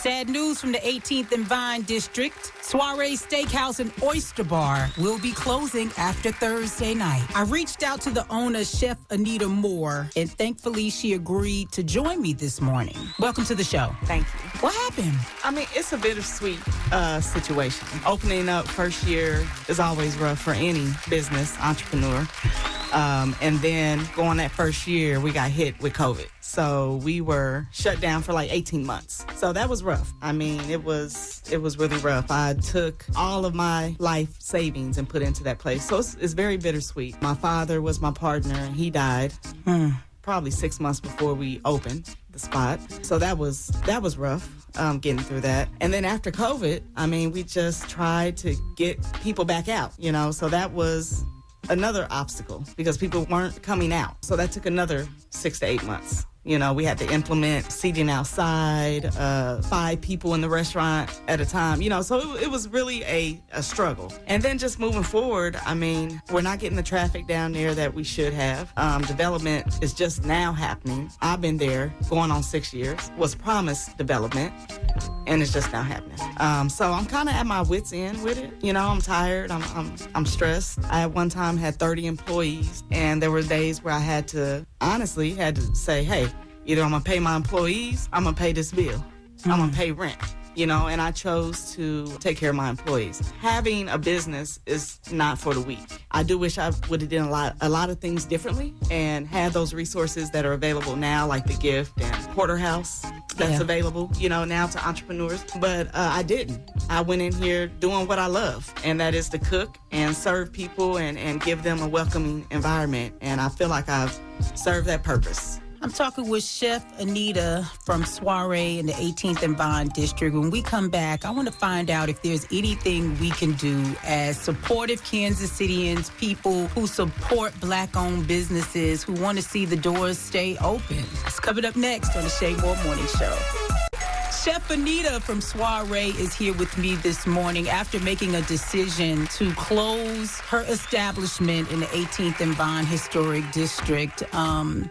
Sad news from the 18th and Vine District. Soirée Steakhouse and Oyster Bar will be closing after Thursday night. I reached out to the owner, Chef Anita Moore, and thankfully she agreed to join me this morning. Welcome to the show. Thank you. What happened? I mean, it's a bittersweet situation. Opening up first year is always rough for any business entrepreneur. And then going that first year, we got hit with COVID. So we were shut down for like 18 months. So that was rough. I mean, it was really rough. I took all of my life savings and put into that place. So it's very bittersweet. My father was my partner and he died probably 6 months before we opened the spot. So that was rough. Getting through that. And then after COVID, I mean, we just tried to get people back out, so that was another obstacle because people weren't coming out. So that took another 6 to 8 months. We had to implement seating outside, 5 people in the restaurant at a time, so it was really a struggle. And then just moving forward, I mean, we're not getting the traffic down there that we should have. Development is just now happening. I've been there going on 6 years, was promised development, and it's just now happening. So I'm kind of at my wit's end with it. I'm tired, I'm stressed. I at one time had 30 employees, and there were days where I had to say, hey, either I'm going to pay my employees, I'm going to pay this bill. I'm going to pay rent, and I chose to take care of my employees. Having a business is not for the weak. I do wish I would have done a lot of things differently and had those resources that are available now, like the gift and porterhouse that's available, now to entrepreneurs. But I didn't. I went in here doing what I love, and that is to cook and serve people and give them a welcoming environment. And I feel like I've served that purpose. I'm talking with Chef Anita from Soirée in the 18th and Vine District. When we come back, I want to find out if there's anything we can do as supportive Kansas Cityans, people who support Black-owned businesses, who want to see the doors stay open. It's coming up next on the Shea Moore Morning Show. Chef Anita from Soirée is here with me this morning after making a decision to close her establishment in the 18th and Vine Historic District.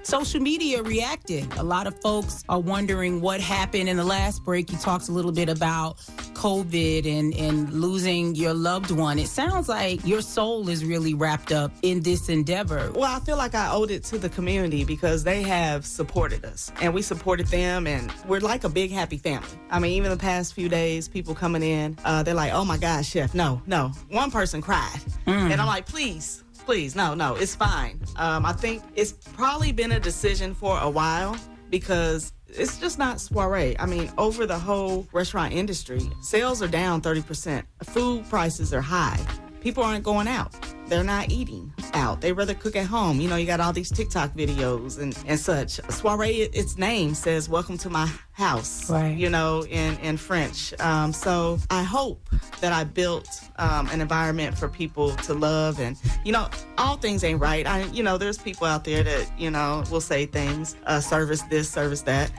Social media reacted. A lot of folks are wondering what happened. In the last break, you talked a little bit about COVID and losing your loved one. It sounds like your soul is really wrapped up in this endeavor. Well, I feel like I owed it to the community because they have supported us, and we supported them, and we're like a big, happy family. I mean, even the past few days, people coming in, they're like, oh my God, Chef, no. One person cried. And I'm like, please, no, it's fine. I think it's probably been a decision for a while because it's just not Soirée. I mean, over the whole restaurant industry, sales are down 30%. Food prices are high. People aren't going out. They're not eating out. They rather cook at home. You got all these TikTok videos and such. Soirée, its name says, welcome to my house, right. In French. So I hope that I built an environment for people to love. And, all things ain't right. There's people out there that, will say things, service this, service that.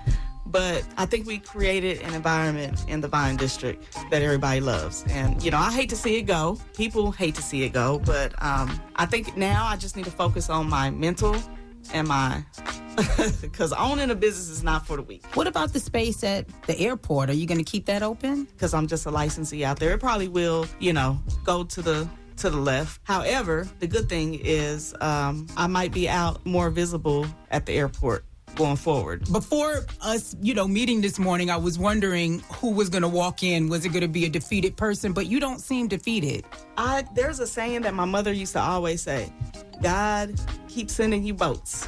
But I think we created an environment in the Vine District that everybody loves. And, I hate to see it go. People hate to see it go. But I think now I just need to focus on my mental and my... Because owning a business is not for the weak. What about the space at the airport? Are you going to keep that open? Because I'm just a licensee out there. It probably will, go to the left. However, the good thing is I might be out more visible at the airport going forward. Before us, meeting this morning, I was wondering who was going to walk in. Was it going to be a defeated person? But you don't seem defeated. There's a saying that my mother used to always say, God keeps sending you boats.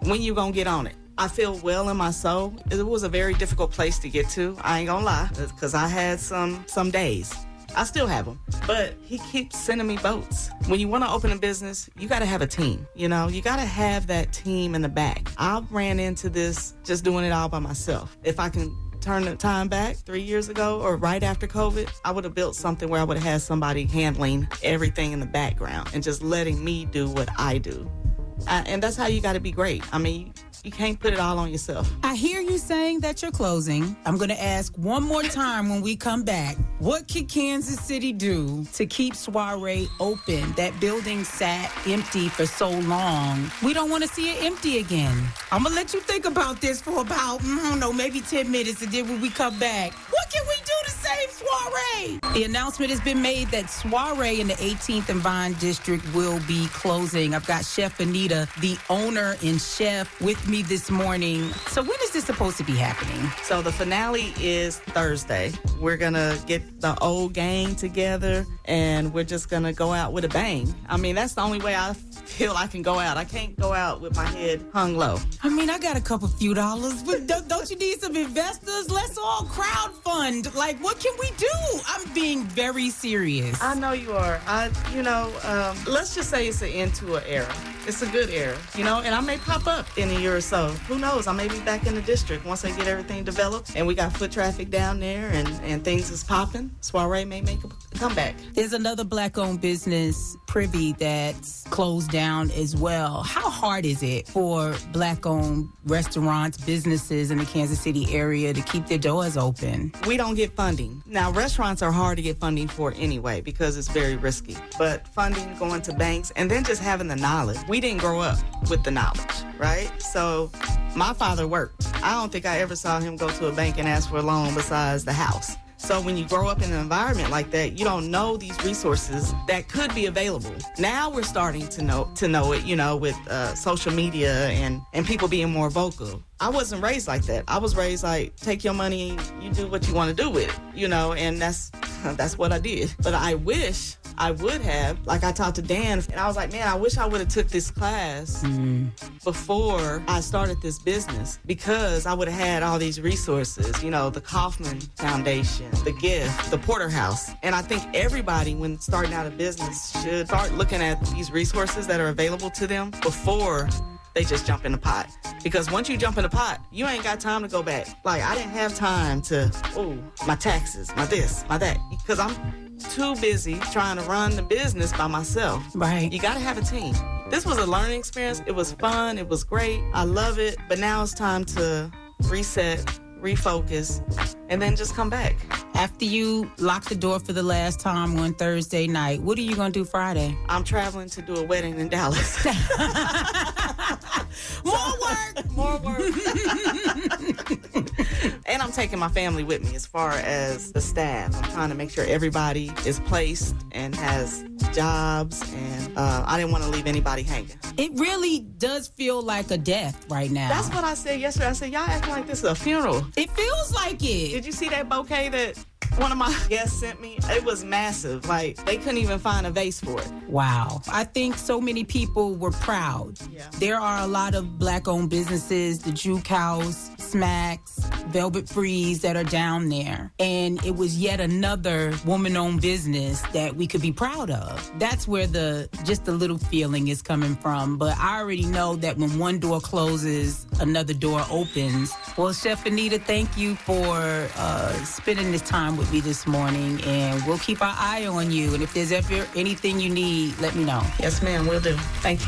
When you going to get on it? I feel well in my soul. It was a very difficult place to get to. I ain't going to lie, because I had some days. I still have them. But he keeps sending me boats. When you want to open a business, you got to have a team. You got to have that team in the back. I ran into this just doing it all by myself. If I can turn the time back 3 years ago or right after COVID, I would have built something where I would have had somebody handling everything in the background and just letting me do what I do. And that's how you got to be great. I mean, you can't put it all on yourself. I hear you saying that you're closing. I'm going to ask one more time when we come back. What can Kansas City do to keep Soirée open? That building sat empty for so long. We don't want to see it empty again. I'm going to let you think about this for about, maybe 10 minutes, and then when we come back, what can we do to save Soirée? The announcement has been made that Soirée in the 18th and Vine District will be closing. I've got Chef Anita, the owner and chef, with me this morning. So when is this supposed to be happening? So the finale is Thursday. We're going to get the old gang together, and we're just going to go out with a bang. I mean, that's the only way I feel I can go out. I can't go out with my head hung low. I mean, I got a few dollars, but don't you need some investors? Let's all crowdfund. Like, what can we do? I'm being very serious. I know you are. Let's just say it's an end to an era. It's a good era, and I may pop up in a year or so. Who knows? I may be back in the district once they get everything developed and we got foot traffic down there and things is popping. Soirée may make a comeback. There's another black-owned business, Privy, that's closed down as well. How hard is it for black-owned restaurants, businesses in the Kansas City area to keep their doors open? We don't get funding. Now, restaurants are hard to get funding for anyway because it's very risky. But funding, going to banks, and then just having the knowledge. We didn't grow up with the knowledge, right? So my father worked. I don't think I ever saw him go to a bank and ask for a loan besides the house. So when you grow up in an environment like that, you don't know these resources that could be available. Now we're starting to know it, with social media and people being more vocal. I wasn't raised like that. I was raised like, take your money, you do what you want to do with it, and that's what I did. But I wish I would have, like I talked to Dan, and I was like, man, I wish I would have took this class before I started this business, because I would have had all these resources, the Kaufman Foundation, the Gift, the Porterhouse. And I think everybody, when starting out a business, should start looking at these resources that are available to them before they just jump in the pot. Because once you jump in the pot, you ain't got time to go back. Like, I didn't have time to, my taxes, my this, my that, because I'm too busy trying to run the business by myself. Right. You got to have a team. This was a learning experience. It was fun. It was great. I love it. But now it's time to reset, refocus, and then just come back. After you lock the door for the last time on Thursday night, what are you going to do Friday? I'm traveling to do a wedding in Dallas. More work. And I'm taking my family with me as far as the staff. I'm trying to make sure everybody is placed and has jobs, and I didn't want to leave anybody hanging. It really does feel like a death right now. That's what I said yesterday. I said, y'all acting like this is a funeral. It feels like it. Did you see that bouquet that one of my guests sent me? It was massive. Like, they couldn't even find a vase for it. Wow. I think so many people were proud. Yeah. There are a lot of black-owned businesses, the Juke House, Smacks, Velvet Freeze, that are down there. And it was yet another woman-owned business that we could be proud of. That's where just the little feeling is coming from. But I already know that when one door closes, another door opens. Well, Chef Anita, thank you for spending this time with me this morning, and we'll keep our eye on you. And if there's ever anything you need, let me know. Yes, ma'am, will do. Thank you.